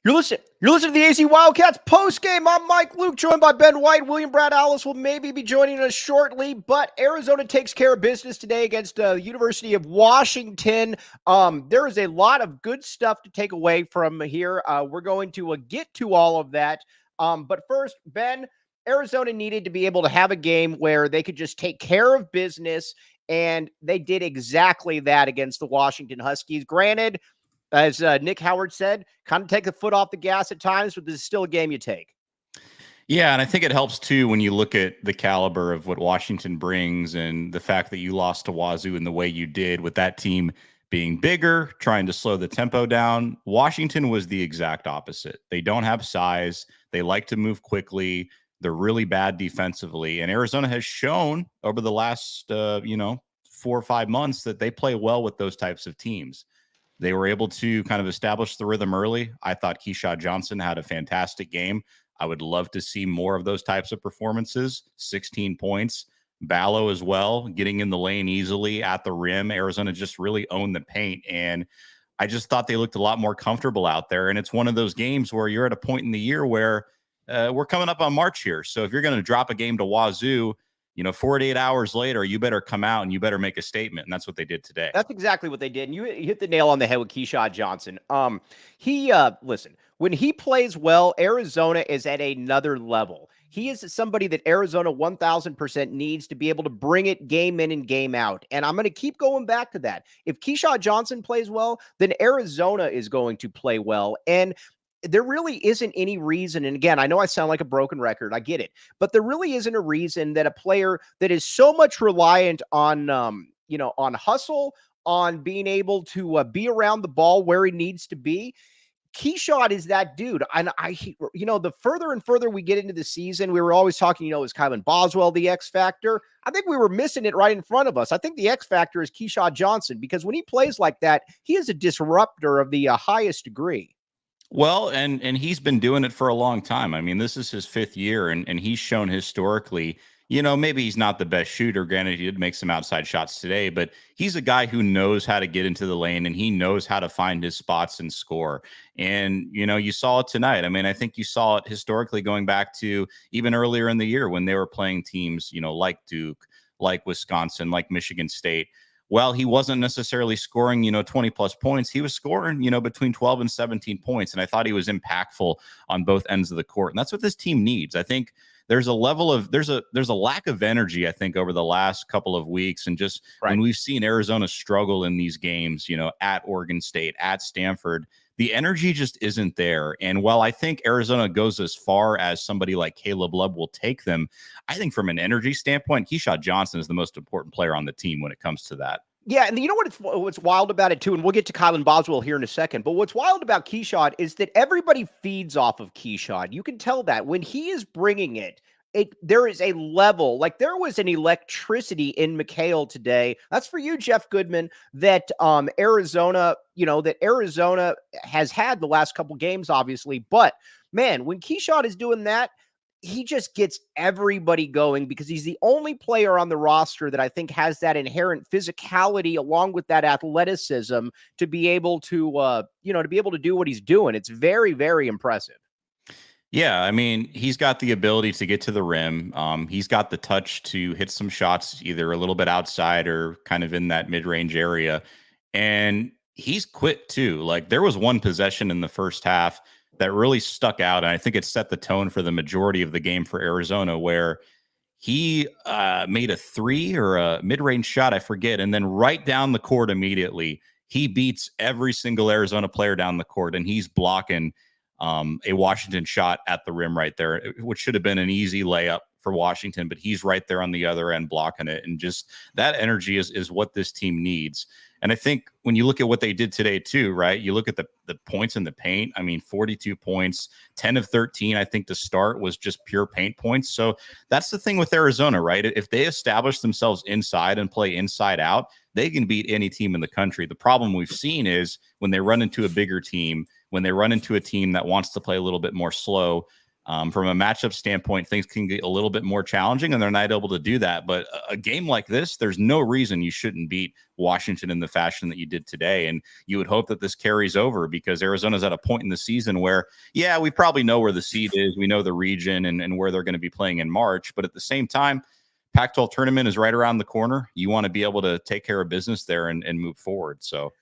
You're listening to the AC Wildcats postgame. I'm Mike Luke, joined by Ben White. William Brad Allis will maybe be joining us shortly, but Arizona takes care of business today against the University of Washington. There is a lot of good stuff to take away from here. We're going to get to all of that. But first, Ben, Arizona needed to be able to have a game where they could just take care of business, and they did exactly that against the Washington Huskies. Granted, as Nick Howard said, kind of take the foot off the gas at times, but this is still a game you take. Yeah, and I think it helps too when you look at the caliber of what Washington brings and the fact that you lost to Wazoo in the way you did with that team being bigger, trying to slow the tempo down. Washington was the exact opposite. They don't have size. They like to move quickly. They're really bad defensively. And Arizona has shown over the last, 4 or 5 months that they play well with those types of teams. They were able to kind of establish the rhythm early. I thought Keshad Johnson had a fantastic game. I would love to see more of those types of performances. 16 points. Ballo as well, getting in the lane easily at the rim. Arizona just really owned the paint. And I just thought they looked a lot more comfortable out there. And it's one of those games where you're at a point in the year where we're coming up on March here. So if you're going to drop a game to Wazoo, 48 hours later, you better come out and you better make a statement. And that's what they did today. That's exactly what they did. And you hit the nail on the head with Keshad Johnson. Listen, when he plays well, Arizona is at another level. He is somebody that Arizona 1000% needs to be able to bring it game in and game out. And I'm going to keep going back to that. If Keshad Johnson plays well, then Arizona is going to play well. And there really isn't any reason, and again, I know I sound like a broken record, I get it, but there really isn't a reason that a player that is so much reliant on, on hustle, on being able to be around the ball where he needs to be. Keshad is that dude. And the further and further we get into the season, we were always talking, is Kylan Boswell the X factor? I think we were missing it right in front of us. I think the X factor is Keshad Johnson, because when he plays like that, he is a disruptor of the highest degree. Well, and he's been doing it for a long time. I mean, this is his 5th year, and he's shown historically, maybe he's not the best shooter. Granted, he did make some outside shots today, but he's a guy who knows how to get into the lane, and he knows how to find his spots and score. And, you saw it tonight. I mean, I think you saw it historically going back to even earlier in the year when they were playing teams, like Duke, like Wisconsin, like Michigan State. Well, he wasn't necessarily scoring, 20 plus points. He was scoring, between 12 and 17 points. And I thought he was impactful on both ends of the court. And that's what this team needs. I think there's a level of, there's a lack of energy, I think, over the last couple of weeks. And just when we've seen Arizona struggle in these games, at Oregon State, at Stanford, the energy just isn't there. And while I think Arizona goes as far as somebody like Caleb Love will take them, I think from an energy standpoint, Keshad Johnson is the most important player on the team when it comes to that. Yeah, and you know what's wild about it too, and we'll get to Kylan Boswell here in a second, but what's wild about Keshad is that everybody feeds off of Keshad. You can tell that when he is bringing it, there is a level, like there was an electricity in McHale today. That's for you, Jeff Goodman, that Arizona has had the last couple games, obviously. But man, when Keshad is doing that, he just gets everybody going, because he's the only player on the roster that I think has that inherent physicality along with that athleticism to be able to, do what he's doing. It's very, very impressive. Yeah, I mean, he's got the ability to get to the rim. He's got the touch to hit some shots either a little bit outside or kind of in that mid-range area. And he's quick too. Like there was one possession in the first half that really stuck out, and I think it set the tone for the majority of the game for Arizona, where he made a 3 or a mid-range shot, I forget, and then right down the court immediately, he beats every single Arizona player down the court, and he's blocking a Washington shot at the rim right there, which should have been an easy layup for Washington, but he's right there on the other end blocking it. And just that energy is what this team needs. And I think when you look at what they did today too, right, you look at the points in the paint. I mean, 42 points, 10 of 13, I think to start was just pure paint points. So that's the thing with Arizona, right? If they establish themselves inside and play inside out, they can beat any team in the country. The problem we've seen is when they run into a bigger team, when they run into a team that wants to play a little bit more slow, From a matchup standpoint, things can get a little bit more challenging, and they're not able to do that. But a game like this, there's no reason you shouldn't beat Washington in the fashion that you did today. And you would hope that this carries over, because Arizona's at a point in the season where, yeah, we probably know where the seed is. We know the region and where they're going to be playing in March. But at the same time, Pac-12 tournament is right around the corner. You want to be able to take care of business there and move forward. So,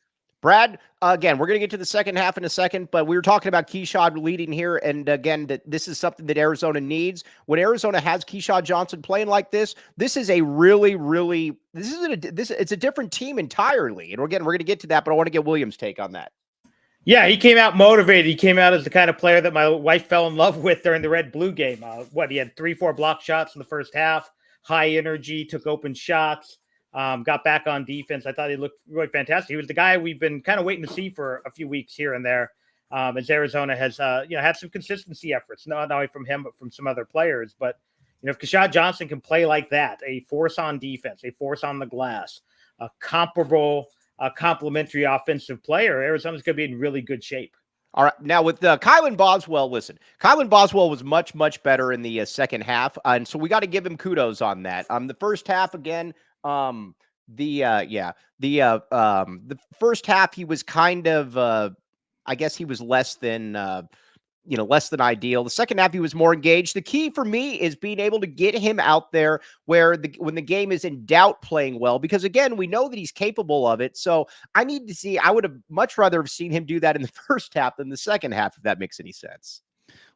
Brad, again, we're going to get to the second half in a second, but we were talking about Keshad leading here. And again, that this is something that Arizona needs. When Arizona has Keshad Johnson playing like this is a really, really, it's a different team entirely. And again, we're going to get to that, but I want to get Williams' take on that. Yeah, he came out motivated. He came out as the kind of player that my wife fell in love with during the Red-Blue game. He had 3-4 block shots in the first half, high energy, took open shots. Got back on defense. I thought he looked really fantastic. He was the guy we've been kind of waiting to see for a few weeks here and there, as Arizona has had some consistency efforts, not only from him, but from some other players. But if Keshad Johnson can play like that, a force on defense, a force on the glass, a comparable, complementary offensive player, Arizona's going to be in really good shape. All right. Now with Kylan Boswell, listen, Kylan Boswell was much, much better in the second half. And so we got to give him kudos on that. The first half, again, the first half, he was kind of, I guess he was less than ideal. The second half, he was more engaged. The key for me is being able to get him out there when the game is in doubt, playing well, because again, we know that he's capable of it. So I would have much rather have seen him do that in the first half than the second half, if that makes any sense.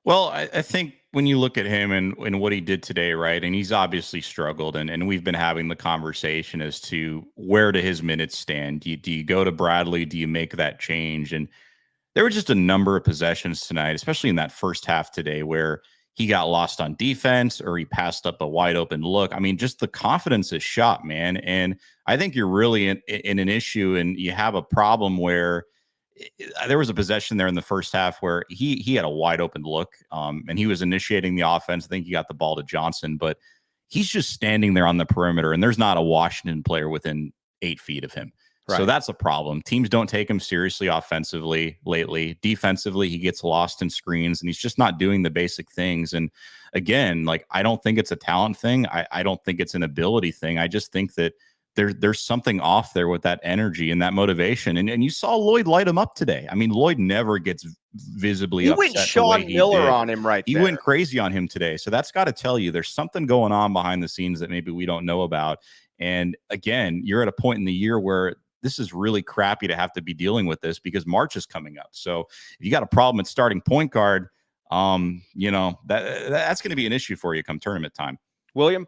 Well, I think when you look at him and what he did today, right, and he's obviously struggled, and we've been having the conversation as to where do his minutes stand. Do you go to Bradley? Do you make that change? And there were just a number of possessions tonight, especially in that first half today, where he got lost on defense or he passed up a wide open look. I mean, just the confidence is shot, man. And I think you're really in an issue, and you have a problem where there was a possession there in the first half where he had a wide open look, and he was initiating the offense. I think he got the ball to Johnson, but he's just standing there on the perimeter, and there's not a Washington player within 8 feet of him. Right. So that's a problem. Teams don't take him seriously offensively lately. Defensively, he gets lost in screens, and he's just not doing the basic things. And again, I don't think it's a talent thing. I don't think it's an ability thing. I just think that there's something off there with that energy and that motivation. And you saw Lloyd light him up today. I mean, Lloyd never gets visibly upset. He went Sean Miller on him right there. He went crazy on him today. So that's got to tell you there's something going on behind the scenes that maybe we don't know about. And again, you're at a point in the year where this is really crappy to have to be dealing with this, because March is coming up. So if you got a problem at starting point guard, that's going to be an issue for you come tournament time. William,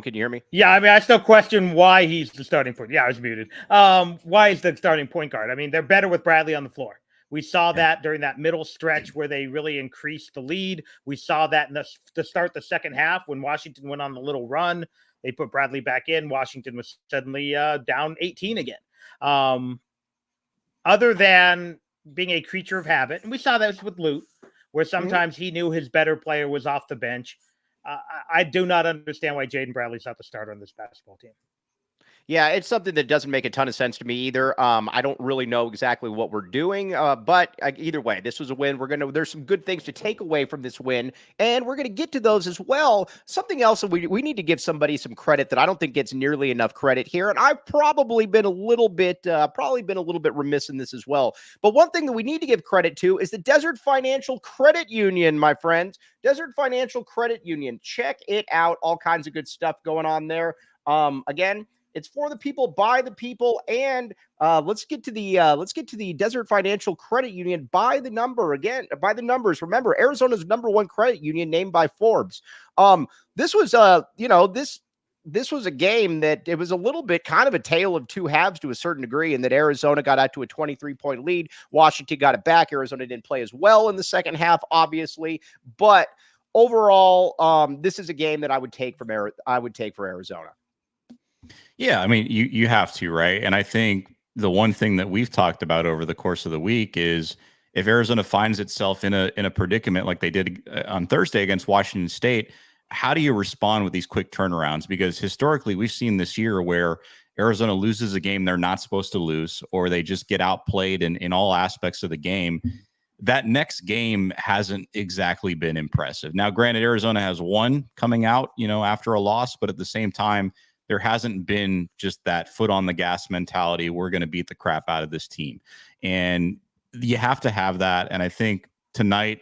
can you hear me? Yeah, I mean, I still question why he's the starting point. Yeah, I was muted. Why is the starting point guard? I mean, they're better with Bradley on the floor. We saw that during that middle stretch where they really increased the lead. We saw that to start the second half when Washington went on the little run. They put Bradley back in. Washington was suddenly down 18 again. Other than being a creature of habit, and we saw that with Lute, where sometimes he knew his better player was off the bench. I do not understand why Jaden Bradley's not the starter on this basketball team. Yeah, it's something that doesn't make a ton of sense to me either. I don't really know exactly what we're doing, but either way, this was a win. There's some good things to take away from this win, and we're going to get to those as well. Something else that we need to give somebody some credit that I don't think gets nearly enough credit here, and I've probably been a little bit remiss in this as well. But one thing that we need to give credit to is the Desert Financial Credit Union, my friends. Desert Financial Credit Union. Check it out. All kinds of good stuff going on there. Again, it's for the people, by the people, and let's get to the Desert Financial Credit Union by the numbers. Remember, Arizona's #1 credit union named by Forbes. This was this was a game that it was a little bit kind of a tale of two halves to a certain degree, in that Arizona got out to a 23-point lead. Washington got it back. Arizona didn't play as well in the second half, obviously, but overall, this is a game that I would take for Arizona. Yeah, I mean, you have to, right? And I think the one thing that we've talked about over the course of the week is if Arizona finds itself in a predicament like they did on Thursday against Washington State, how do you respond with these quick turnarounds? Because historically, we've seen this year where Arizona loses a game they're not supposed to lose, or they just get outplayed in all aspects of the game. that next game hasn't exactly been impressive. Now, granted, Arizona has won coming out, after a loss, but at the same time, there hasn't been just that foot on the gas mentality. We're going to beat the crap out of this team. And you have to have that. And I think tonight,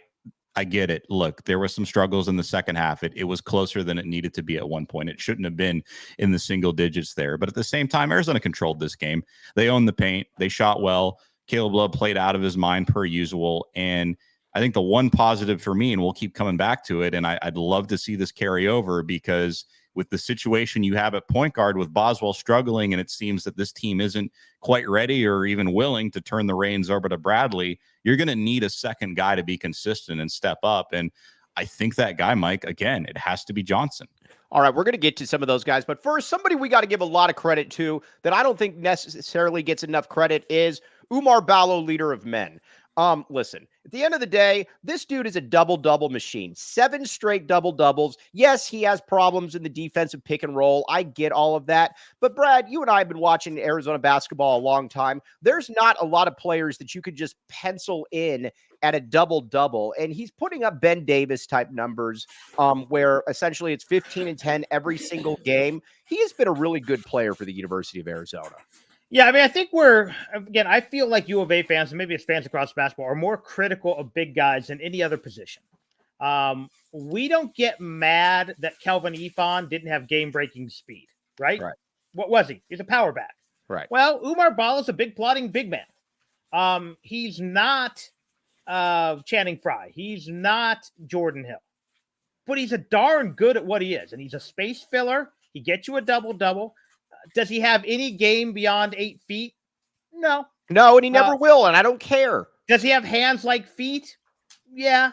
I get it. Look, there were some struggles in the second half. It was closer than it needed to be at one point. It shouldn't have been in the single digits there. But at the same time, Arizona controlled this game. They owned the paint. They shot well. Caleb Love played out of his mind per usual. And I think the one positive for me, and we'll keep coming back to it, and I'd love to see this carry over, because with the situation you have at point guard with Boswell struggling, and it seems that this team isn't quite ready or even willing to turn the reins over to Bradley, you're going to need a second guy to be consistent and step up. And I think that guy, Mike, again, it has to be Johnson. All right, we're going to get to some of those guys. But first, somebody we got to give a lot of credit to that I don't think necessarily gets enough credit is Umar Ballo, leader of men. Listen, at the end of the day, this dude is a double-double machine. 7 straight double-doubles. Yes, he has problems in the defensive pick and roll. I get all of that. But Brad, you and I have been watching Arizona basketball a long time. There's not a lot of players that you could just pencil in at a double-double. And he's putting up Ben Davis type numbers, where essentially it's 15 and 10 every single game. He has been a really good player for the University of Arizona. Yeah, I mean, I think I feel like U of A fans, and maybe it's fans across basketball, are more critical of big guys than any other position. We don't get mad that Kelvin Ifan didn't have game-breaking speed, right? Right. What was he? He's a power back. Right. Well, Umar Ballo's a big plotting big man. He's not Channing Frye. He's not Jordan Hill. But he's a darn good at what he is, and he's a space filler. He gets you a double-double. Does he have any game beyond 8 feet? No. No, and he never will, and I don't care. Does he have hands like feet? Yeah.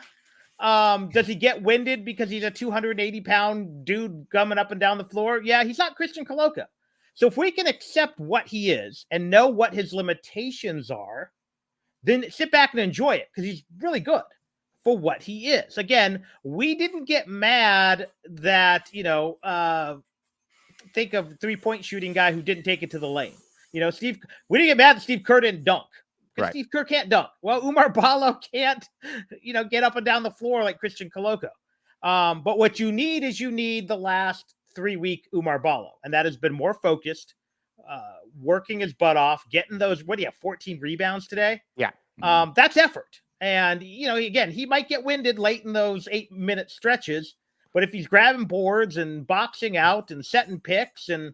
Does he get winded because he's a 280-pound dude gumming up and down the floor? Yeah, he's not Christian Coloca. So if we can accept what he is and know what his limitations are, then sit back and enjoy it, because he's really good for what he is. Again, we didn't get mad that, think of 3-point shooting guy who didn't take it to the lane. We didn't get mad that Steve Kerr didn't dunk. Right. Steve Kerr can't dunk. Well, Umar Ballo can't, get up and down the floor like Christian Coloca. But what you need is the last 3-week Umar Ballo. And that has been more focused, working his butt off, getting those, 14 rebounds today? Yeah. That's effort. And, again, he might get winded late in those 8-minute stretches. But if he's grabbing boards and boxing out and setting picks, and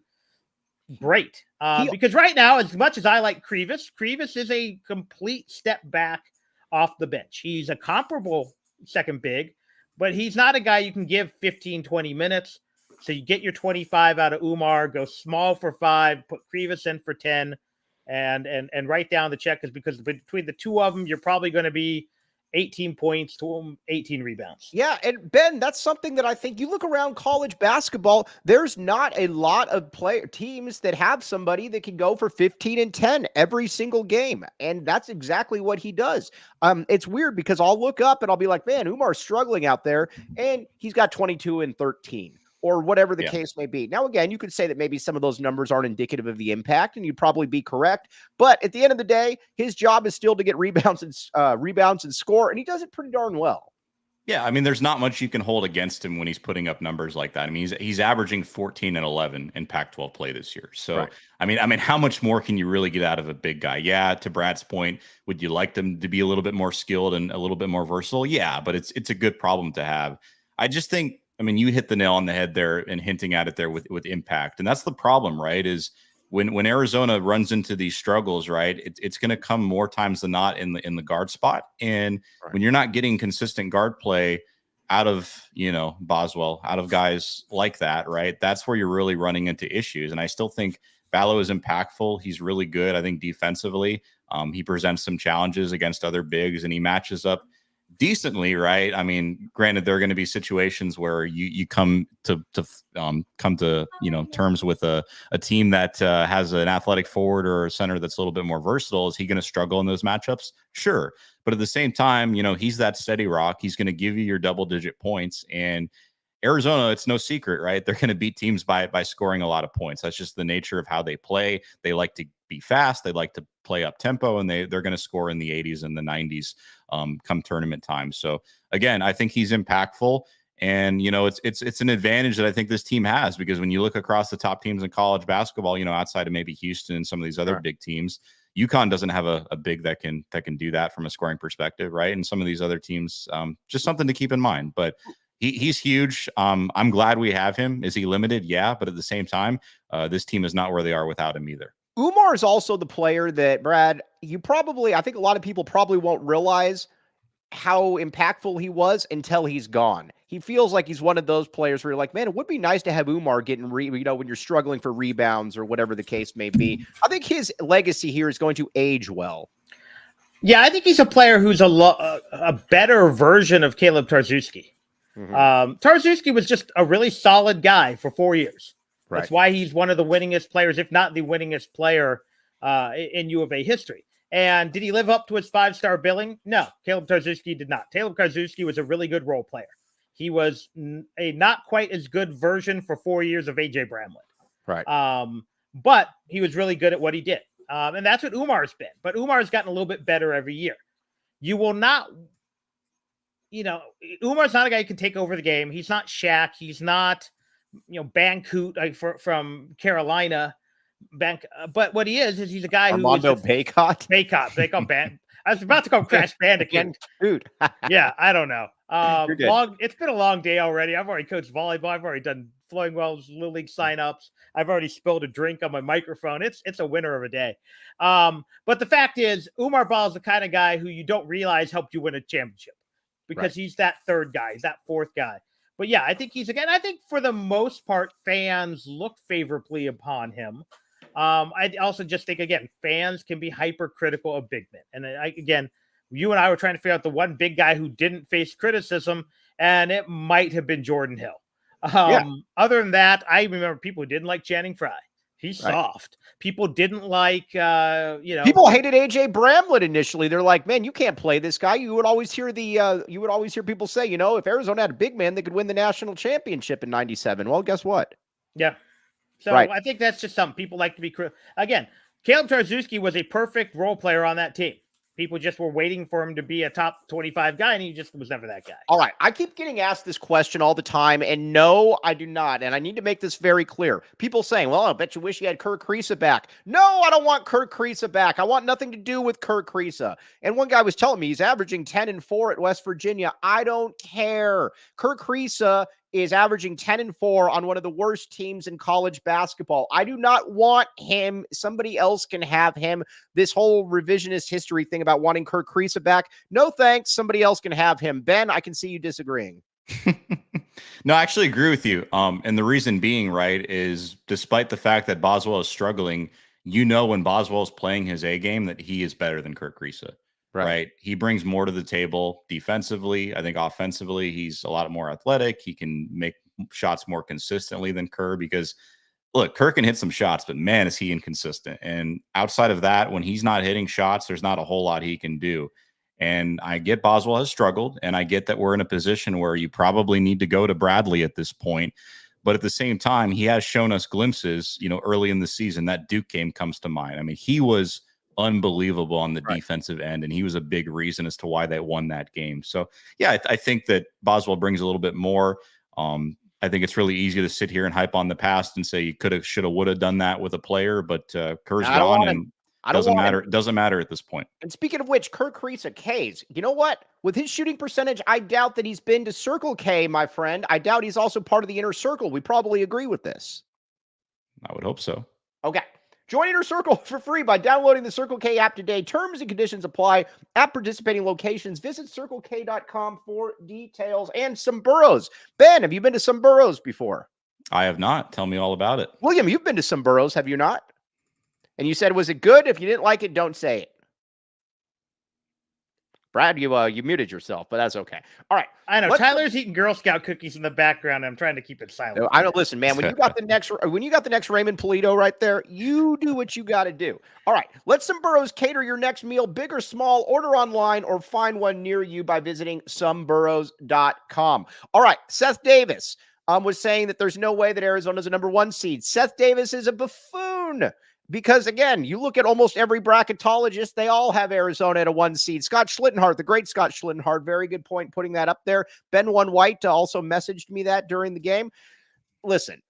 great. Because right now, as much as I like Krivas is a complete step back off the bench. He's a comparable second big, but he's not a guy you can give 15, 20 minutes. So you get your 25 out of Umar, go small for 5, put Krivas in for 10, and write down the check, because between the two of them, you're probably going to be 18 points to 18 rebounds. Yeah, and Ben, that's something that I think you look around college basketball, there's not a lot of teams that have somebody that can go for 15 and 10 every single game, and that's exactly what he does. It's weird because I'll look up and I'll be like, man, Umar's struggling out there, and he's got 22 and 13. Or whatever the case may be. Now, again, you could say that maybe some of those numbers aren't indicative of the impact, and you'd probably be correct. But at the end of the day, his job is still to get rebounds and score, and he does it pretty darn well. Yeah, I mean, there's not much you can hold against him when he's putting up numbers like that. I mean, he's averaging 14 and 11 in Pac-12 play this year. So, right. I mean, how much more can you really get out of a big guy? Yeah, to Brad's point, would you like them to be a little bit more skilled and a little bit more versatile? Yeah, but it's a good problem to have. I just think, I mean, you hit the nail on the head there and hinting at it there with impact. And that's the problem, right? Is when Arizona runs into these struggles, right, it's going to come more times than not in the guard spot. And when you're not getting consistent guard play out of, Boswell, out of guys like that, right, that's where you're really running into issues. And I still think Ballo is impactful. He's really good. I think defensively, he presents some challenges against other bigs, and he matches up decently, right? I mean, granted, there are going to be situations where you come to terms with a team that has an athletic forward or a center that's a little bit more versatile. Is he going to struggle in those matchups? Sure, but at the same time, he's that steady rock. He's going to give you your double-digit points. And Arizona, it's no secret, right? They're going to beat teams by scoring a lot of points. That's just the nature of how they play. They like to be fast. They like to play up tempo, and they're going to score in the 80s and the 90s come tournament time. So again, I think he's impactful. And, it's an advantage that I think this team has, because when you look across the top teams in college basketball, outside of maybe Houston and some of these other big teams, UConn doesn't have a big that can do that from a scoring perspective, right? And some of these other teams, just something to keep in mind. But he's huge. I'm glad we have him. Is he limited? Yeah, but at the same time, this team is not where they are without him either. Umar is also the player that, Brad, I think a lot of people probably won't realize how impactful he was until he's gone. He feels like he's one of those players where you're like, man, it would be nice to have Umar getting, when you're struggling for rebounds or whatever the case may be. I think his legacy here is going to age well. Yeah, I think he's a player who's a better version of Caleb Tarczewski. Mm-hmm. Tarczewski was just a really solid guy for 4 years. Right. That's why he's one of the winningest players, if not the winningest player in U of A history. And did he live up to his 5-star billing? No, Caleb Tarczewski did not. Caleb Tarczewski was a really good role player. He was a not quite as good version for 4 years of AJ Bramlett. Right. But he was really good at what he did. And that's what Umar's been. But Umar's gotten a little bit better every year. You will not, Umar's not a guy who can take over the game. He's not Shaq. He's not, Bancoot from Carolina. But what he is he's a guy Armando who Baycott. I was about to call Crash Bandicoot. Dude. Yeah, I don't know. It's been a long day already. I've already coached volleyball. I've already done Flowing Wells Little League signups. I've already spilled a drink on my microphone. It's a winner of a day. But the fact is, Umar Ball is the kind of guy who you don't realize helped you win a championship, because he's that third guy. He's that fourth guy. But yeah, I think I think for the most part, fans look favorably upon him. I also just think, again, fans can be hypercritical of big men. And you and I were trying to figure out the one big guy who didn't face criticism, and it might have been Jordan Hill. Other than that, I remember people who didn't like Channing Frye. He's soft. People didn't like, People hated AJ Bramlett initially. They're like, man, you can't play this guy. You would always hear people say, if Arizona had a big man, they could win the national championship in '97. Well, guess what? Yeah. So I think that's just something people like to be. Again, Caleb Tarczewski was a perfect role player on that team. People just were waiting for him to be a top 25 guy, and he just was never that guy. All right. I keep getting asked this question all the time, and no, I do not. And I need to make this very clear. People saying, well, I bet you wish you had Kirk Kriisa back. No, I don't want Kirk Kriisa back. I want nothing to do with Kirk Kriisa. And one guy was telling me he's averaging 10-4 at West Virginia. I don't care. Kirk Kriisa is averaging 10-4 on one of the worst teams in college basketball. I do not want him. Somebody else can have him. This whole revisionist history thing about wanting Kirk Kriisa back, no thanks. Somebody else can have him. Ben, I can see you disagreeing. No, I actually agree with you. And the reason being, right, is despite the fact that Boswell is struggling, when Boswell is playing his A game, that he is better than Kirk Kriisa. Right. He brings more to the table defensively. I think offensively, he's a lot more athletic. He can make shots more consistently than Kerr, because look, Kerr can hit some shots, but man, is he inconsistent. And outside of that, when he's not hitting shots, there's not a whole lot he can do. And I get Boswell has struggled, and I get that we're in a position where you probably need to go to Bradley at this point. But at the same time, he has shown us glimpses, early in the season. That Duke game comes to mind. I mean, he was unbelievable on the defensive end, and he was a big reason as to why they won that game. So yeah, I think that Boswell brings a little bit more. I think it's really easy to sit here and hype on the past and say you could have, should have, would have done that with a player, but Kerr's gone, and doesn't matter. It doesn't matter at this point. And speaking of which, Kirk Kriisa, K's, you know what? With his shooting percentage, I doubt that he's been to Circle K, my friend. I doubt he's also part of the inner circle. We probably agree with this. I would hope so. Okay. Join Inner Circle for free by downloading the Circle K app today. Terms and conditions apply at participating locations. Visit CircleK.com for details. And some boroughs. Ben, have you been to some boroughs before? I have not. Tell me all about it. William, you've been to some boroughs, have you not? And you said, was it good? If you didn't like it, don't say it. Brad, you muted yourself, but that's okay. All right. I know Tyler's eating Girl Scout cookies in the background. I'm trying to keep it silent. I don't listen, man. When you got the next Raymond Polito right there, you do what you got to do. All right. Let Some Boroughs cater your next meal, big or small. Order online or find one near you by visiting someburrows.com. All right. Seth Davis was saying that there's no way that Arizona's a number 1 seed. Seth Davis is a buffoon. Because again, you look at almost every bracketologist, they all have Arizona at a 1 seed. Scott Schlittenhardt, the great Scott Schlittenhardt, very good point putting that up there. Ben One White also messaged me that during the game. Listen,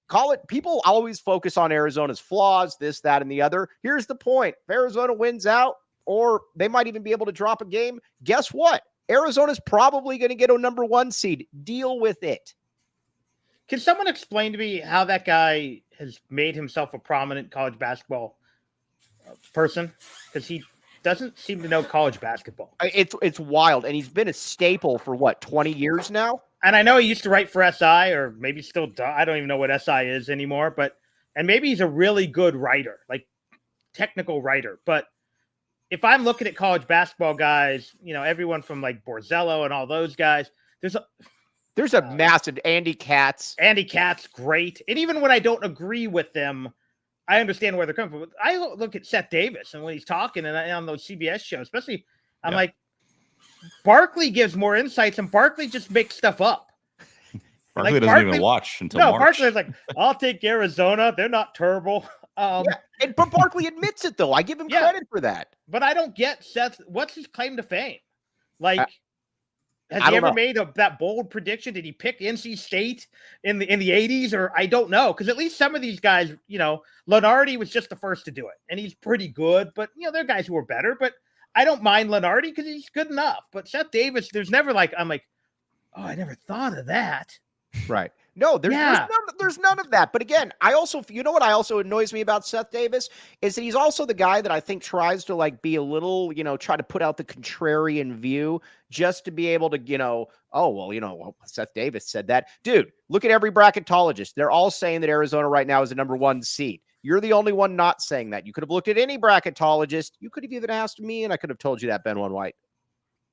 people always focus on Arizona's flaws, this, that, and the other. Here's the point. If Arizona wins out, or they might even be able to drop a game, guess what? Arizona's probably going to get a number 1 seed. Deal with it. Can someone explain to me how that guy has made himself a prominent college basketball person? Because he doesn't seem to know college basketball. It's wild, and he's been a staple for, 20 years now? And I know he used to write for SI, or maybe still does. I don't even know what SI is anymore. And maybe he's a really good writer, like technical writer. But if I'm looking at college basketball guys, everyone from like Borzello and all those guys, there's a massive Andy Katz. Andy Katz, great. And even when I don't agree with them, I understand where they're coming from. But I look at Seth Davis, and when he's talking and on those CBS shows, especially, I'm like, Barkley gives more insights, and Barkley just makes stuff up. Barkley doesn't even watch until March. Barkley's like, I'll take Arizona. They're not terrible. But Barkley admits it, though. I give him credit for that. But I don't get Seth. What's his claim to fame? Has he ever made that bold prediction? Did he pick NC State in the 80s? Or I don't know. Because at least some of these guys, Lenardi was just the first to do it. And he's pretty good. But, there are guys who are better. But I don't mind Lenardi because he's good enough. But Seth Davis, there's never I'm like, oh, I never thought of that. Right. No, there's none of that. But again, I also, what also annoys me about Seth Davis is that he's also the guy that I think tries to be a little, try to put out the contrarian view just to be able to, Seth Davis said that. Dude, look at every bracketologist. They're all saying that Arizona right now is a number 1 seed. You're the only one not saying that. You could have looked at any bracketologist. You could have even asked me, and I could have told you that, Ben One White.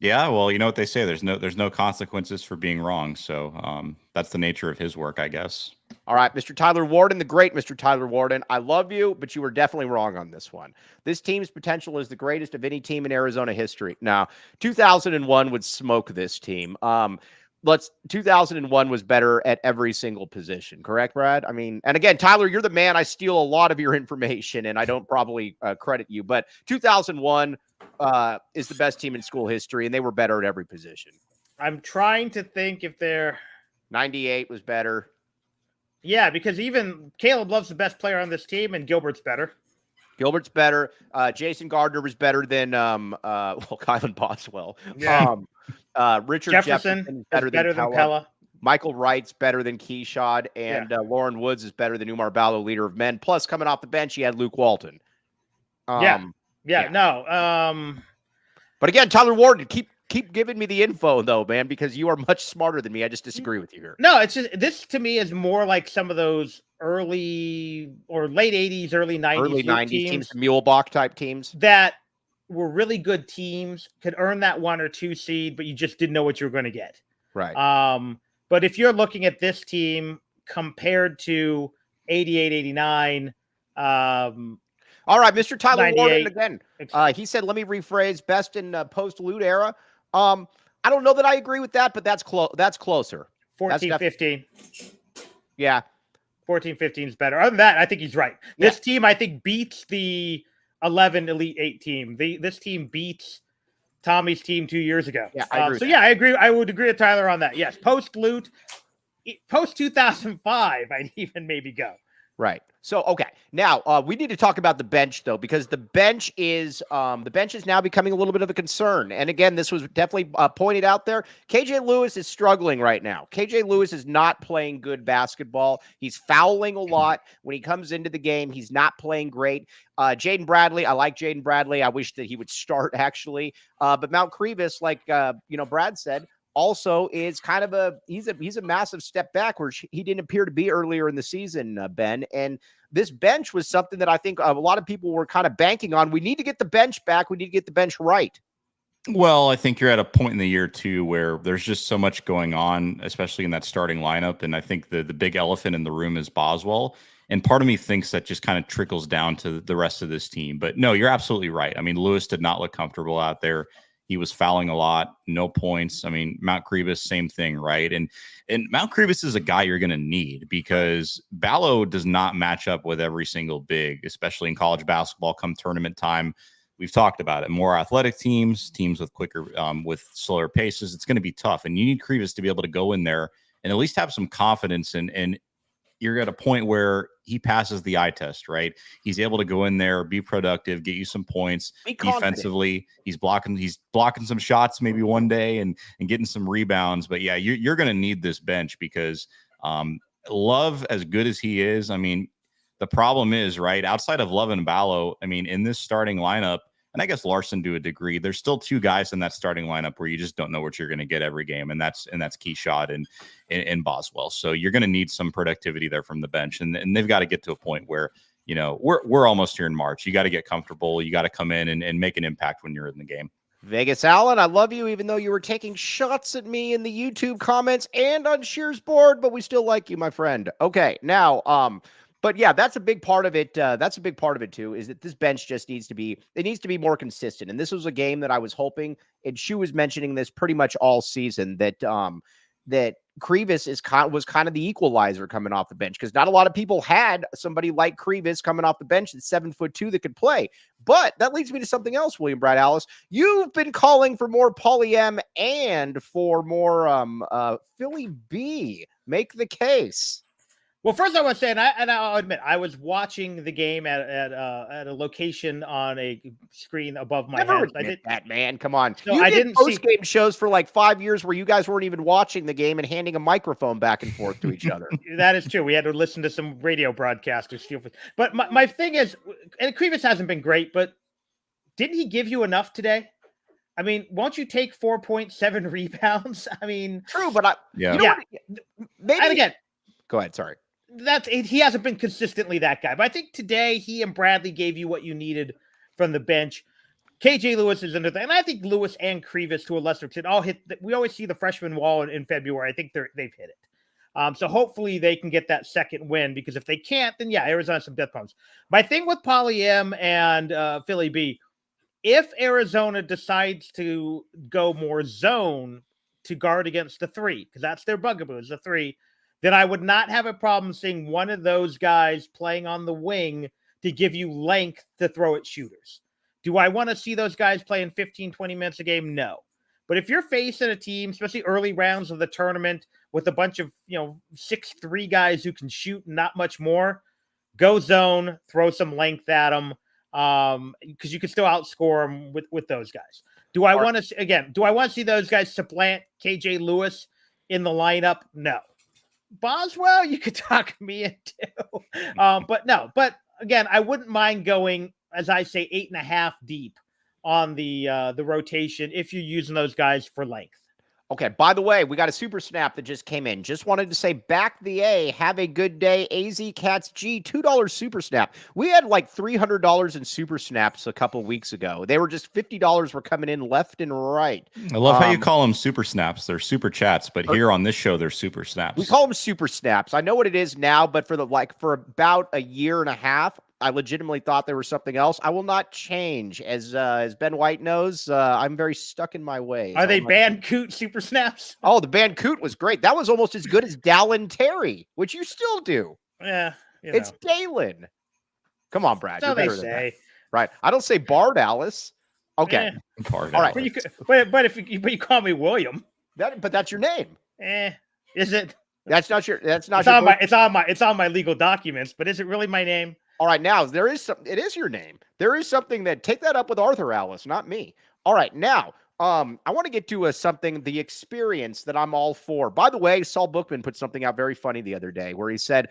Yeah, well, you know what they say. There's no consequences for being wrong. So that's the nature of his work, I guess. All right, Mr. Tyler Warden, the great Mr. Tyler Warden. I love you, but you were definitely wrong on this one. This team's potential is the greatest of any team in Arizona history. Now, 2001 would smoke this team. 2001 was better at every single position, correct, Brad? I mean, and again, Tyler, you're the man. I steal a lot of your information, and I don't probably credit you, but 2001 is the best team in school history, and they were better at every position. I'm trying to think if they're 98 was better. Yeah, because even Caleb Love's the best player on this team, and Gilbert's better. Gilbert's better. Jason Gardner was better than Kylan Boswell. Yeah. Richard Jefferson is better than Pelle. Michael Wright's better than Keshad, and Lauren Woods is better than Umar Ballo, leader of men. Plus, coming off the bench, he had Luke Walton. No. But again, Tyler Warden, keep giving me the info though, man, because you are much smarter than me. I just disagree with you here. No, it's just this to me is more like some of those early or late 80s, early 90s teams, Mulebach type teams that were really good teams, could earn that 1 or 2 seed, but you just didn't know what you were going to get. Right. But if you're looking at this team compared to 88, 89, all right, Mr. Tyler Warden again. He said, let me rephrase, best in post-Lute era. I don't know that I agree with that, but that's closer. 14, 15. Yeah. 14, 15 is better. Other than that, I think he's right. This team, I think, beats the 11 Elite 8 team. This team beats Tommy's team 2 years ago. Yeah, I agree. I agree. I would agree with Tyler on that. Yes, post-Lute, post 2005, I'd even maybe go. Right. So, okay. Now, we need to talk about the bench, though, because the bench is now becoming a little bit of a concern. And again, this was definitely pointed out there. KJ Lewis is struggling right now. KJ Lewis is not playing good basketball. He's fouling a lot. When he comes into the game, he's not playing great. Jaden Bradley, I like Jaden Bradley. I wish that he would start, actually. But Mount Crevis, like Brad said, also is kind of he's a massive step backwards. He didn't appear to be earlier in the season, Ben. And this bench was something that I think a lot of people were kind of banking on. We need to get the bench back. We need to get the bench right. Well, I think you're at a point in the year, too, where there's just so much going on, especially in that starting lineup. And I think the big elephant in the room is Boswell. And part of me thinks that just kind of trickles down to the rest of this team. But no, you're absolutely right. I mean, Lewis did not look comfortable out there. He was fouling a lot, no points. I mean, Mount Kribis, same thing, right? And Mount Kribis is a guy you're going to need because Ballo does not match up with every single big, especially in college basketball come tournament time. We've talked about it. More athletic teams with quicker, with slower paces, it's going to be tough. And you need Kribis to be able to go in there and at least have some confidence and you're at a point where he passes the eye test, right? He's able to go in there, be productive, get you some points defensively. He's blocking some shots maybe one day and getting some rebounds. But yeah, you're going to need this bench because Love, as good as he is, I mean, the problem is, right, outside of Love and Ballo, I mean, in this starting lineup, and I guess Larson to a degree, there's still two guys in that starting lineup where you just don't know what you're going to get every game, and that's Keshad and Boswell. So you're going to need some productivity there from the bench, and they've got to get to a point where, you know, we're almost here in March. You got to get comfortable. You got to come in and make an impact when you're in the game. Vegas Allen, I love you, even though you were taking shots at me in the YouTube comments and on Shear's board, but we still like you, my friend. Okay, now, but yeah, that's a big part of it. That's a big part of it too, is that this bench just needs to be more consistent. And this was a game that I was hoping, and Shu was mentioning this pretty much all season, that that Kribis was kind of the equalizer coming off the bench, because not a lot of people had somebody like Kribis coming off the bench that's 7'2" that could play. But that leads me to something else, William Brad Allis. You've been calling for more Pauly M and for more Philly B. Make the case. Well, first I want to say, and I'll admit, I was watching the game at a location on a screen above my Never head. admit that, man. Come on. So you I did didn't post-game shows for like 5 years where you guys weren't even watching the game and handing a microphone back and forth to each other. That is true. We had to listen to some radio broadcasters steal. But my thing is, and Kribis hasn't been great, but didn't he give you enough today? I mean, won't you take 4.7 rebounds? I mean, true, but maybe. And again, go ahead. Sorry. He hasn't been consistently that guy, but I think today he and Bradley gave you what you needed from the bench. KJ Lewis is under that, and I think Lewis and Kribis to a lesser extent all hit. We always see the freshman wall in February. I think they've hit it. So hopefully they can get that second win, because if they can't, then yeah, Arizona has some death problems. My thing with Pauly M and Philly B, if Arizona decides to go more zone to guard against the three, because that's their bugaboo, is the three, then I would not have a problem seeing one of those guys playing on the wing to give you length to throw at shooters. Do I want to see those guys playing 15, 20 minutes a game? No. But if you're facing a team, especially early rounds of the tournament, with a bunch of 6'3" guys who can shoot and not much more, go zone, throw some length at them, because you can still outscore them with those guys. Do I want to see those guys supplant KJ Lewis in the lineup? No. Boswell, you could talk me into, but again, I wouldn't mind going, as I say, 8.5 deep on the rotation if you're using those guys for length. Okay, by the way, we got a super snap that just came in. Just wanted to say, back the A, have a good day. AZ Cats G, $2 super snap. We had like $300 in super snaps a couple weeks ago. They were just $50 were coming in left and right. I love how you call them super snaps. They're super chats, but here on this show, they're super snaps. We call them super snaps. I know what it is now, but for about a year and a half, I legitimately thought there was something else. I will not change. As Ben White knows, I'm very stuck in my ways. Are they Bancoot super snaps? Oh, the Bancoot was great. That was almost as good as Dallin Terry, which you still do. Yeah. It's Dalen. Come on, Brad. So they say. Right. I don't say Bard Allis. Okay. All right. But if you call me William. But that's your name. Is it? It's on my legal documents, but is it really my name? All right, now it is your name. There is something that take that up with Arthur Allis, not me. All right, now I want to get to the experience that I'm all for. By the way, Saul Bookman put something out very funny the other day where he said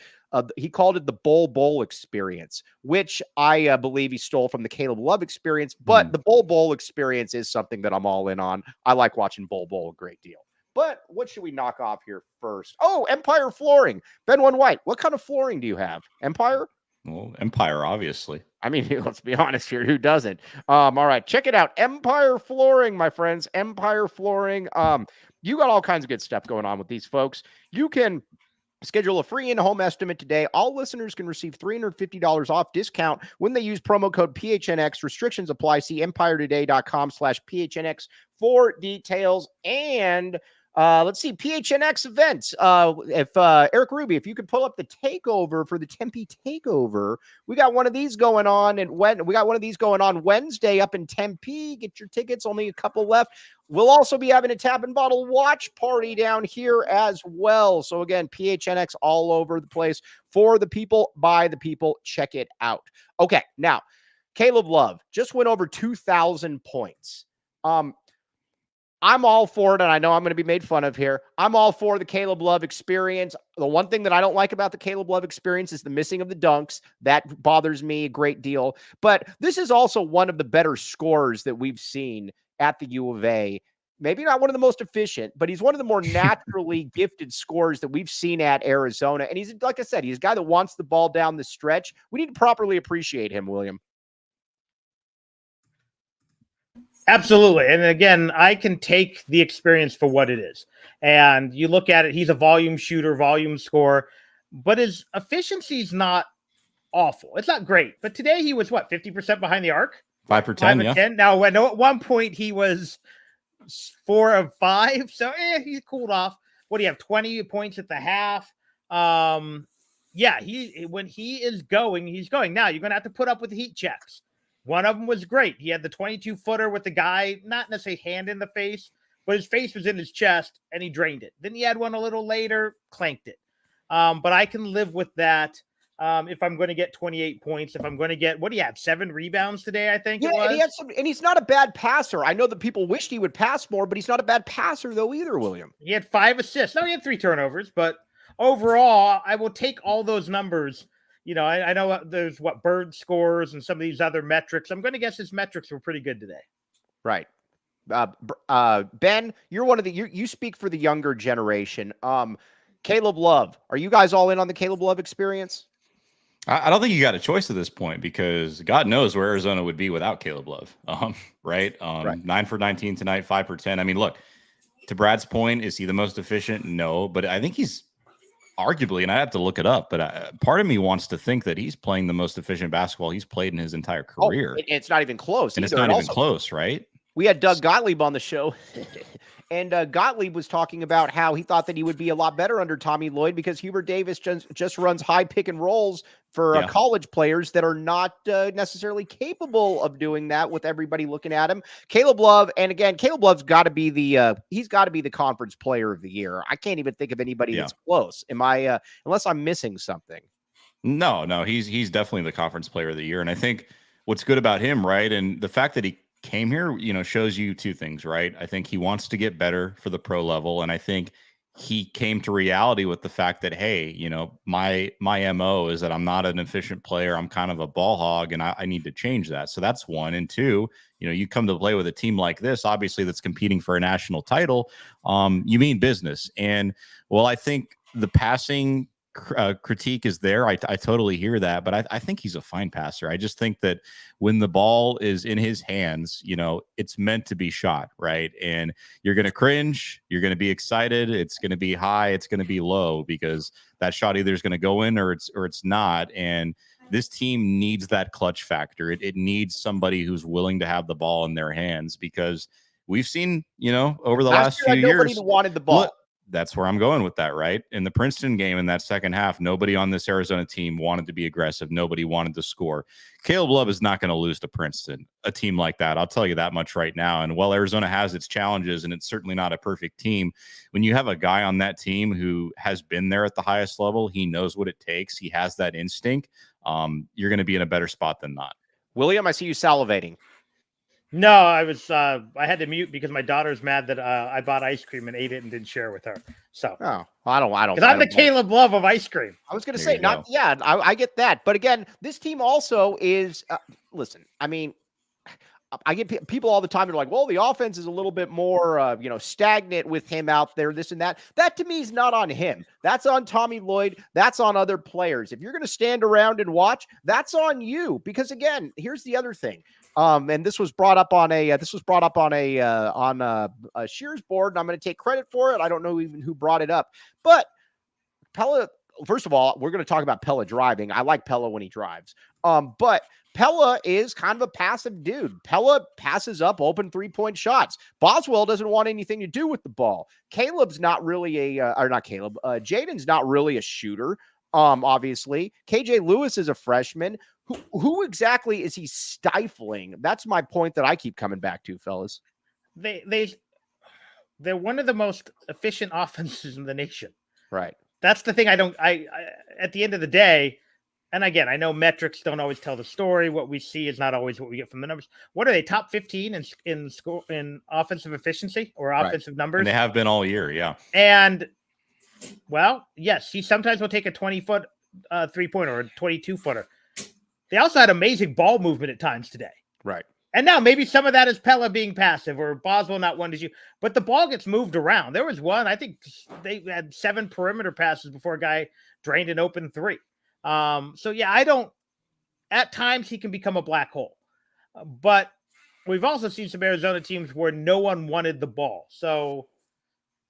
he called it the Bowl experience, which I believe he stole from the Caleb Love experience. But the Bowl experience is something that I'm all in on. I like watching Bowl a great deal. But what should we knock off here first? Oh, Empire Flooring. Ben White, what kind of flooring do you have? Empire? Well, Empire, obviously. I mean, let's be honest here. Who doesn't? All right, check it out. Empire Flooring, my friends. Empire Flooring. You got all kinds of good stuff going on with these folks. You can Schedule a free in-home estimate today. All listeners can receive $350 off discount when they use promo code PHNX. Restrictions apply. See EmpireToday.com/PHNX for details. And let's see, PHNX events. If Eric Ruby, if you could pull up the takeover for the Tempe Takeover, we got one of these going on, and we got one of these going on Wednesday up in Tempe. Get your tickets, only a couple left. We'll also be having a tap and bottle watch party down here as well. So again, PHNX all over the place for the people, by the people. Check it out. Okay, now Caleb Love just went over 2,000 points. I'm all for it, and I know I'm going to be made fun of here. I'm all for the Caleb Love experience. The one thing that I don't like about the Caleb Love experience is the missing of the dunks. That bothers me a great deal. But this is also one of the better scorers that we've seen at the U of A. Maybe not one of the most efficient, but he's one of the more naturally gifted scorers that we've seen at Arizona. And he's, like I said, he's a guy that wants the ball down the stretch. We need to properly appreciate him, William. Absolutely. And again, I can take the experience for what it is. And you look at it, he's a volume shooter, volume scorer, but his efficiency is not awful. It's not great. But today he was, 50% behind the arc? 5 for 10, 5 yeah. of 10. Now, I know at one point he was 4 of 5. So he cooled off. What do you have, 20 points at the half? When he is going, he's going. Now, you're going to have to put up with the heat checks. One of them was great. He had the 22-footer with the guy, not necessarily hand in the face, but his face was in his chest, and he drained it. Then he had one a little later, clanked it. But I can live with that if I'm going to get 28 points. If I'm going to get, what do you have, 7 rebounds today, I think it was? And he had and he's not a bad passer. I know that people wished he would pass more, but he's not a bad passer, though, either, William. He had 5 assists. No, he had 3 turnovers, but overall, I will take all those numbers. You know, I know there's Bird scores and some of these other metrics. I'm going to guess his metrics were pretty good today. Right. Ben, you're one of you speak for the younger generation. Caleb Love, are you guys all in on the Caleb Love experience? I don't think you got a choice at this point because God knows where Arizona would be without Caleb Love. Right. 9 for 19 tonight, 5 for 10. I mean, look, to Brad's point, is he the most efficient? No, but I think he's arguably, and I have to look it up, but part of me wants to think that he's playing the most efficient basketball he's played in his entire career. It's not even close. And it's not even close, right? We had Doug Gottlieb on the show, and Gottlieb was talking about how he thought that he would be a lot better under Tommy Lloyd because Hubert Davis just runs high pick and rolls for college players that are not necessarily capable of doing that with everybody looking at him. Caleb Love, and again, Caleb Love's got to be he's got to be the conference player of the year. I can't even think of anybody that's close. Am I unless I'm missing something? No, he's definitely the conference player of the year. And I think what's good about him, right, and the fact that he came here, shows you 2 things, right? I think he wants to get better for the pro level, and I think he came to reality with the fact that, hey, my MO is that I'm not an efficient player. I'm kind of a ball hog, and I need to change that. So that's 1. And 2, you come to play with a team like this, obviously that's competing for a national title. You mean business. And well, I think the passing critique is there. I totally hear that, but I think he's a fine passer. I just think that when the ball is in his hands, it's meant to be shot, right? And you're going to cringe, you're going to be excited, it's going to be high, it's going to be low, because that shot either is going to go in or it's not. And this team needs that clutch factor. It needs somebody who's willing to have the ball in their hands, because we've seen, over the last few years, nobody wanted the ball. That's where I'm going with that, right? In the Princeton game in that second half, nobody on this Arizona team wanted to be aggressive. Nobody wanted to score. Caleb Love is not going to lose to Princeton, a team like that. I'll tell you that much right now. And while Arizona has its challenges, and it's certainly not a perfect team, when you have a guy on that team who has been there at the highest level, he knows what it takes. He has that instinct. You're going to be in a better spot than not. William, I see you salivating. No, I had to mute because my daughter's mad that I bought ice cream and ate it and didn't share with her. So, I don't. Because I'm the Caleb Love of ice cream. I was going to say, I get that. But again, this team also is, listen, I mean, I get people all the time. They're like, well, the offense is a little bit more, stagnant with him out there, this and that. That to me is not on him. That's on Tommy Lloyd. That's on other players. If you're going to stand around and watch, that's on you. Because again, here's the other thing. And this was brought up on a Shears board, and I'm going to take credit for it. I don't know even who brought it up, but Pelle, first of all, we're going to talk about Pelle driving. I like Pelle when he drives. But Pelle is kind of a passive dude. Pelle passes up open 3-point shots. Boswell doesn't want anything to do with the ball. Caleb's not really Jaden's not really a shooter. Obviously, KJ Lewis is a freshman. Who exactly is he stifling? That's my point that I keep coming back to, fellas. They're one of the most efficient offenses in the nation. Right. That's the thing. I at the end of the day, and again, I know metrics don't always tell the story. What we see is not always what we get from the numbers. What are they, top 15 in offensive efficiency or offensive numbers? And they have been all year, yeah. And well, yes, he sometimes will take a 20-foot 3-pointer or a 22-footer. They also had amazing ball movement at times today. Right. And now maybe some of that is Pelle being passive or Boswell not one to shoot, but the ball gets moved around. There was one, I think they had 7 perimeter passes before a guy drained an open 3. So yeah, at times he can become a black hole, but we've also seen some Arizona teams where no one wanted the ball. So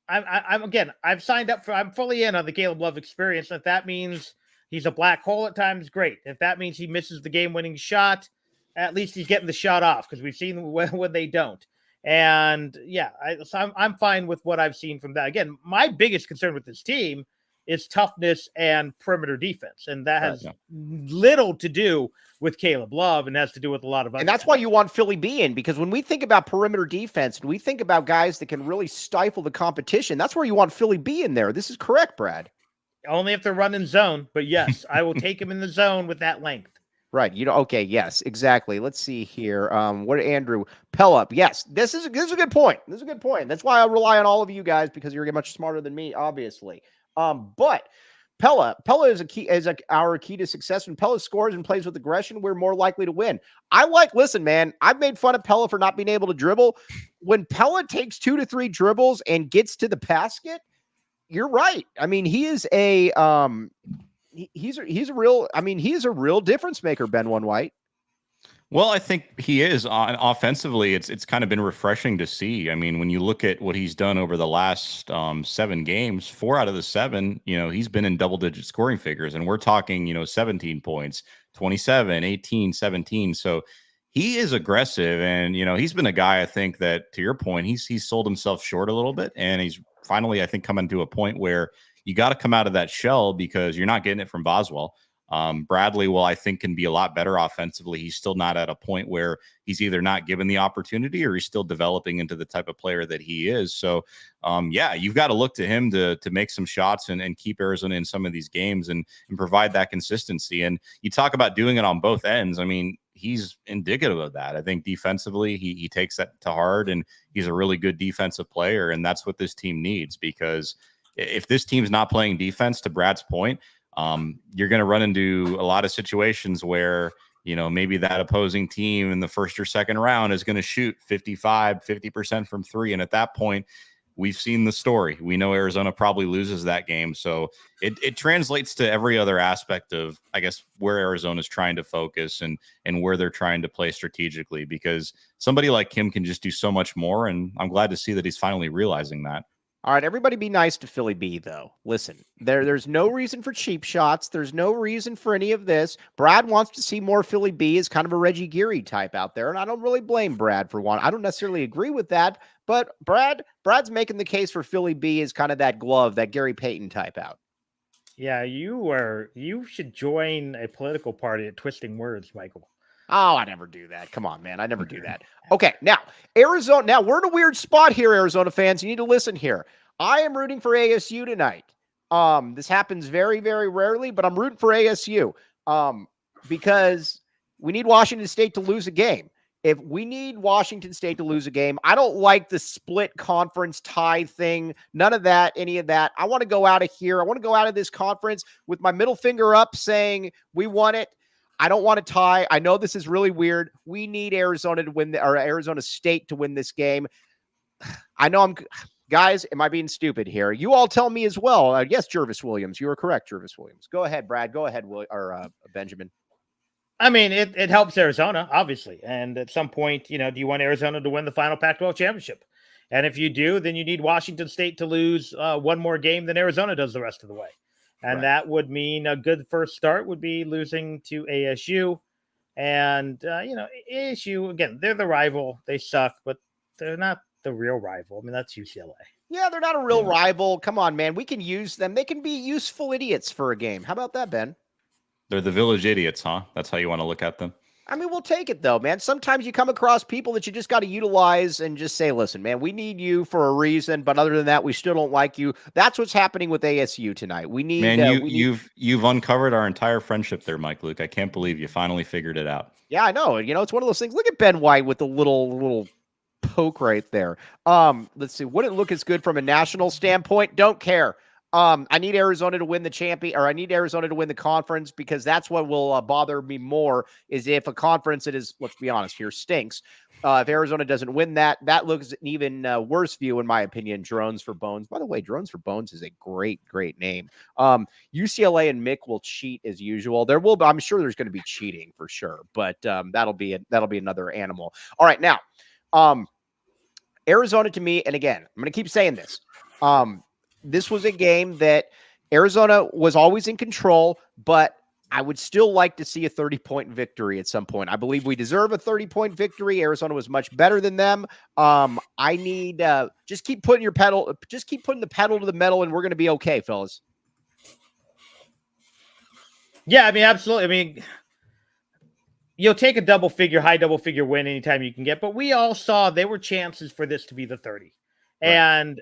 I've signed up I'm fully in on the Caleb Love experience. If that means he's a black hole at times, great. If that means he misses the game-winning shot, at least he's getting the shot off, because we've seen when they don't. And yeah, I'm fine with what I've seen from that. Again, my biggest concern with this team is toughness and perimeter defense, and that has little to do with Caleb Love, and has to do with a lot of other. And that's why you want Philly B in, because when we think about perimeter defense and we think about guys that can really stifle the competition, that's where you want Philly B in there. This is correct, Brad. Only if they're running zone, but yes, I will take him in the zone with that length. Right. Okay. Yes, exactly. Let's see here. What Andrew Pelle up? Yes, this is a good point. This is a good point. That's why I rely on all of you guys, because you're much smarter than me, obviously. But Pelle is our key to success. When Pelle scores and plays with aggression, we're more likely to win. Listen, man, I've made fun of Pelle for not being able to dribble. When Pelle takes 2 to 3 dribbles and gets to the basket, you're right. I mean, he is he's a real difference maker, Ben One White. Well, I think he is offensively. It's kind of been refreshing to see. I mean, when you look at what he's done over the last 7 games, 4 out of the 7, he's been in double-digit scoring figures, and we're talking, 17 points, 27, 18, 17. So he is aggressive, and he's been a guy, I think, that, to your point, he's sold himself short a little bit, and he's finally, I think, coming to a point where you got to come out of that shell, because you're not getting it from Boswell. Bradley, well, I think, can be a lot better offensively. He's still not at a point where he's either not given the opportunity or he's still developing into the type of player that he is. So, you've got to look to him to make some shots and keep Arizona in some of these games and provide that consistency. And you talk about doing it on both ends. I mean, he's indicative of that. I think defensively, he takes that to heart, and he's a really good defensive player. And that's what this team needs, because if this team's not playing defense, to Brad's point, you're going to run into a lot of situations where, maybe that opposing team in the first or second round is going to shoot 50% from 3. And at that point, we've seen the story. We know Arizona probably loses that game. So it translates to every other aspect of, I guess, where Arizona's trying to focus and where they're trying to play strategically, because somebody like him can just do so much more. And I'm glad to see that he's finally realizing that. All right, everybody be nice to Philly B, though. Listen, there's no reason for cheap shots. There's no reason for any of this. Brad wants to see more Philly B as kind of a Reggie Geary type out there, and I don't really blame Brad for one. I don't necessarily agree with that, but Brad's making the case for Philly B as kind of that glove, that Gary Payton type out. Yeah, you should join a political party at Twisting Words, Michael. Oh, I never do that. Come on, man. I never do that. Okay, now, Arizona. Now, we're in a weird spot here, Arizona fans. You need to listen here. I am rooting for ASU tonight. This happens very, very rarely, but I'm rooting for ASU because we need Washington State to lose a game. If we need Washington State to lose a game, I don't like the split conference tie thing. None of that, any of that. I want to go out of here. I want to go out of this conference with my middle finger up saying we won it. I don't want to tie. I know this is really weird. We need Arizona to win, or Arizona State to win this game. I know guys, am I being stupid here? You all tell me as well. Yes, Jervis Williams. You were correct, Jervis Williams. Go ahead, Brad. Go ahead, Benjamin. I mean, it helps Arizona, obviously. And at some point, do you want Arizona to win the final Pac-12 championship? And if you do, then you need Washington State to lose one more game than Arizona does the rest of the way. And Right. that would mean a good first start would be losing to ASU. And, ASU, again, they're the rival. They suck, but they're not the real rival. I mean, that's UCLA. Yeah, they're not a real rival. Come on, man. We can use them. They can be useful idiots for a game. How about that, Ben? They're the village idiots, huh? That's how you want to look at them? I mean, we'll take it, though, man. Sometimes you come across people that you just got to utilize and just say, listen, man, we need you for a reason, but other than that, we still don't like you. That's what's happening with ASU tonight. We need... Man, you've uncovered our entire friendship there, Mike Luke. I can't believe you finally figured it out. Yeah, I know. It's one of those things. Look at Ben White with the little poke right there. Let's see. Would it look as good from a national standpoint? Don't care. I need Arizona to win the champion, or I need Arizona to win the conference, because that's what will bother me more, is if a conference that is, let's be honest here, stinks. If Arizona doesn't win that looks an even worse view, in my opinion. Drones for Bones. By the way, Drones for Bones is a great name. UCLA and Mick will cheat as usual. I'm sure there's going to be cheating for sure, but that'll be another animal. All right, now, Arizona to me, and again, I'm going to keep saying this. This was a game that Arizona was always in control, but I would still like to see a 30-point victory at some point. I believe we deserve a 30-point victory. Arizona was much better than them. I need just keep putting the pedal to the metal, and we're going to be okay, fellas. Yeah, I mean, absolutely. I mean, you'll take a high double figure win anytime you can get, but we all saw there were chances for this to be the 30. Right. And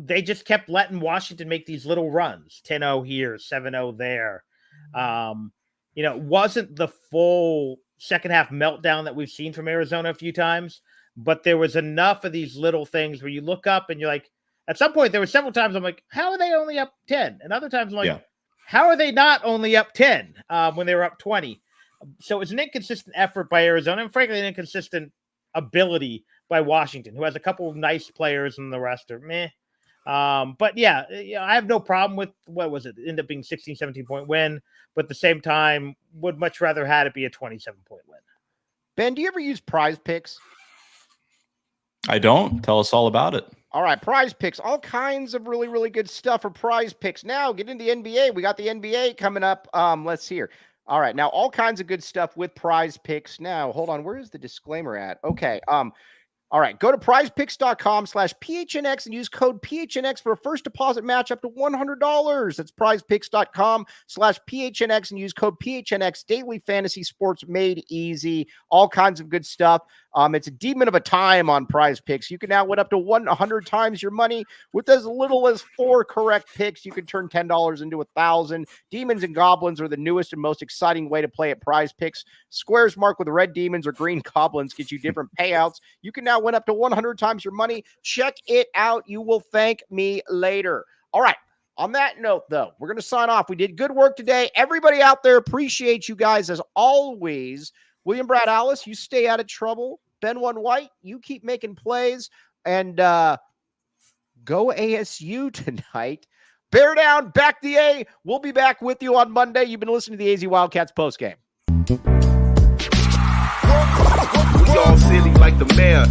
they just kept letting Washington make these little runs, 10-0 here, 7-0 there. Wasn't the full second half meltdown that we've seen from Arizona a few times, but there was enough of these little things where you look up and you're like, at some point, there were several times I'm like, how are they only up 10? And other times I'm like, how are they not only up 10 when they were up 20? So it's an inconsistent effort by Arizona, and frankly, an inconsistent ability by Washington, who has a couple of nice players and the rest are meh. But yeah, I have no problem with, what was it? It ended up being 16, 17-point win, but at the same time, would much rather had it be a 27-point win. Ben, do you ever use Prize Picks? I don't. Tell us all about it. All right, Prize Picks, all kinds of really, really good stuff for Prize Picks. Now, get into the NBA. We got the NBA coming up. Let's see here. All right, now all kinds of good stuff with Prize Picks. Now, hold on. Where is the disclaimer at? Okay. All right, go to prizepicks.com/PHNX and use code PHNX for a first deposit match up to $100. That's prizepicks.com/PHNX and use code PHNX. Daily fantasy sports made easy. All kinds of good stuff. It's a demon of a time on Prize Picks. You can now win up to 100 times your money with as little as 4 correct picks. You can turn $10 into 1,000. Demons and goblins are the newest and most exciting way to play at Prize Picks. Squares marked with red demons or green goblins get you different payouts. You can now win up to 100 times your money. Check it out. You will thank me later. All right. On that note, though, we're going to sign off. We did good work today. Everybody out there, appreciate you guys as always. William Brad Allis, you stay out of trouble. Ben One White, you keep making plays. And go ASU tonight. Bear down, back the A. We'll be back with you on Monday. You've been listening to the AZ Wildcats postgame. We all silly like the mayor.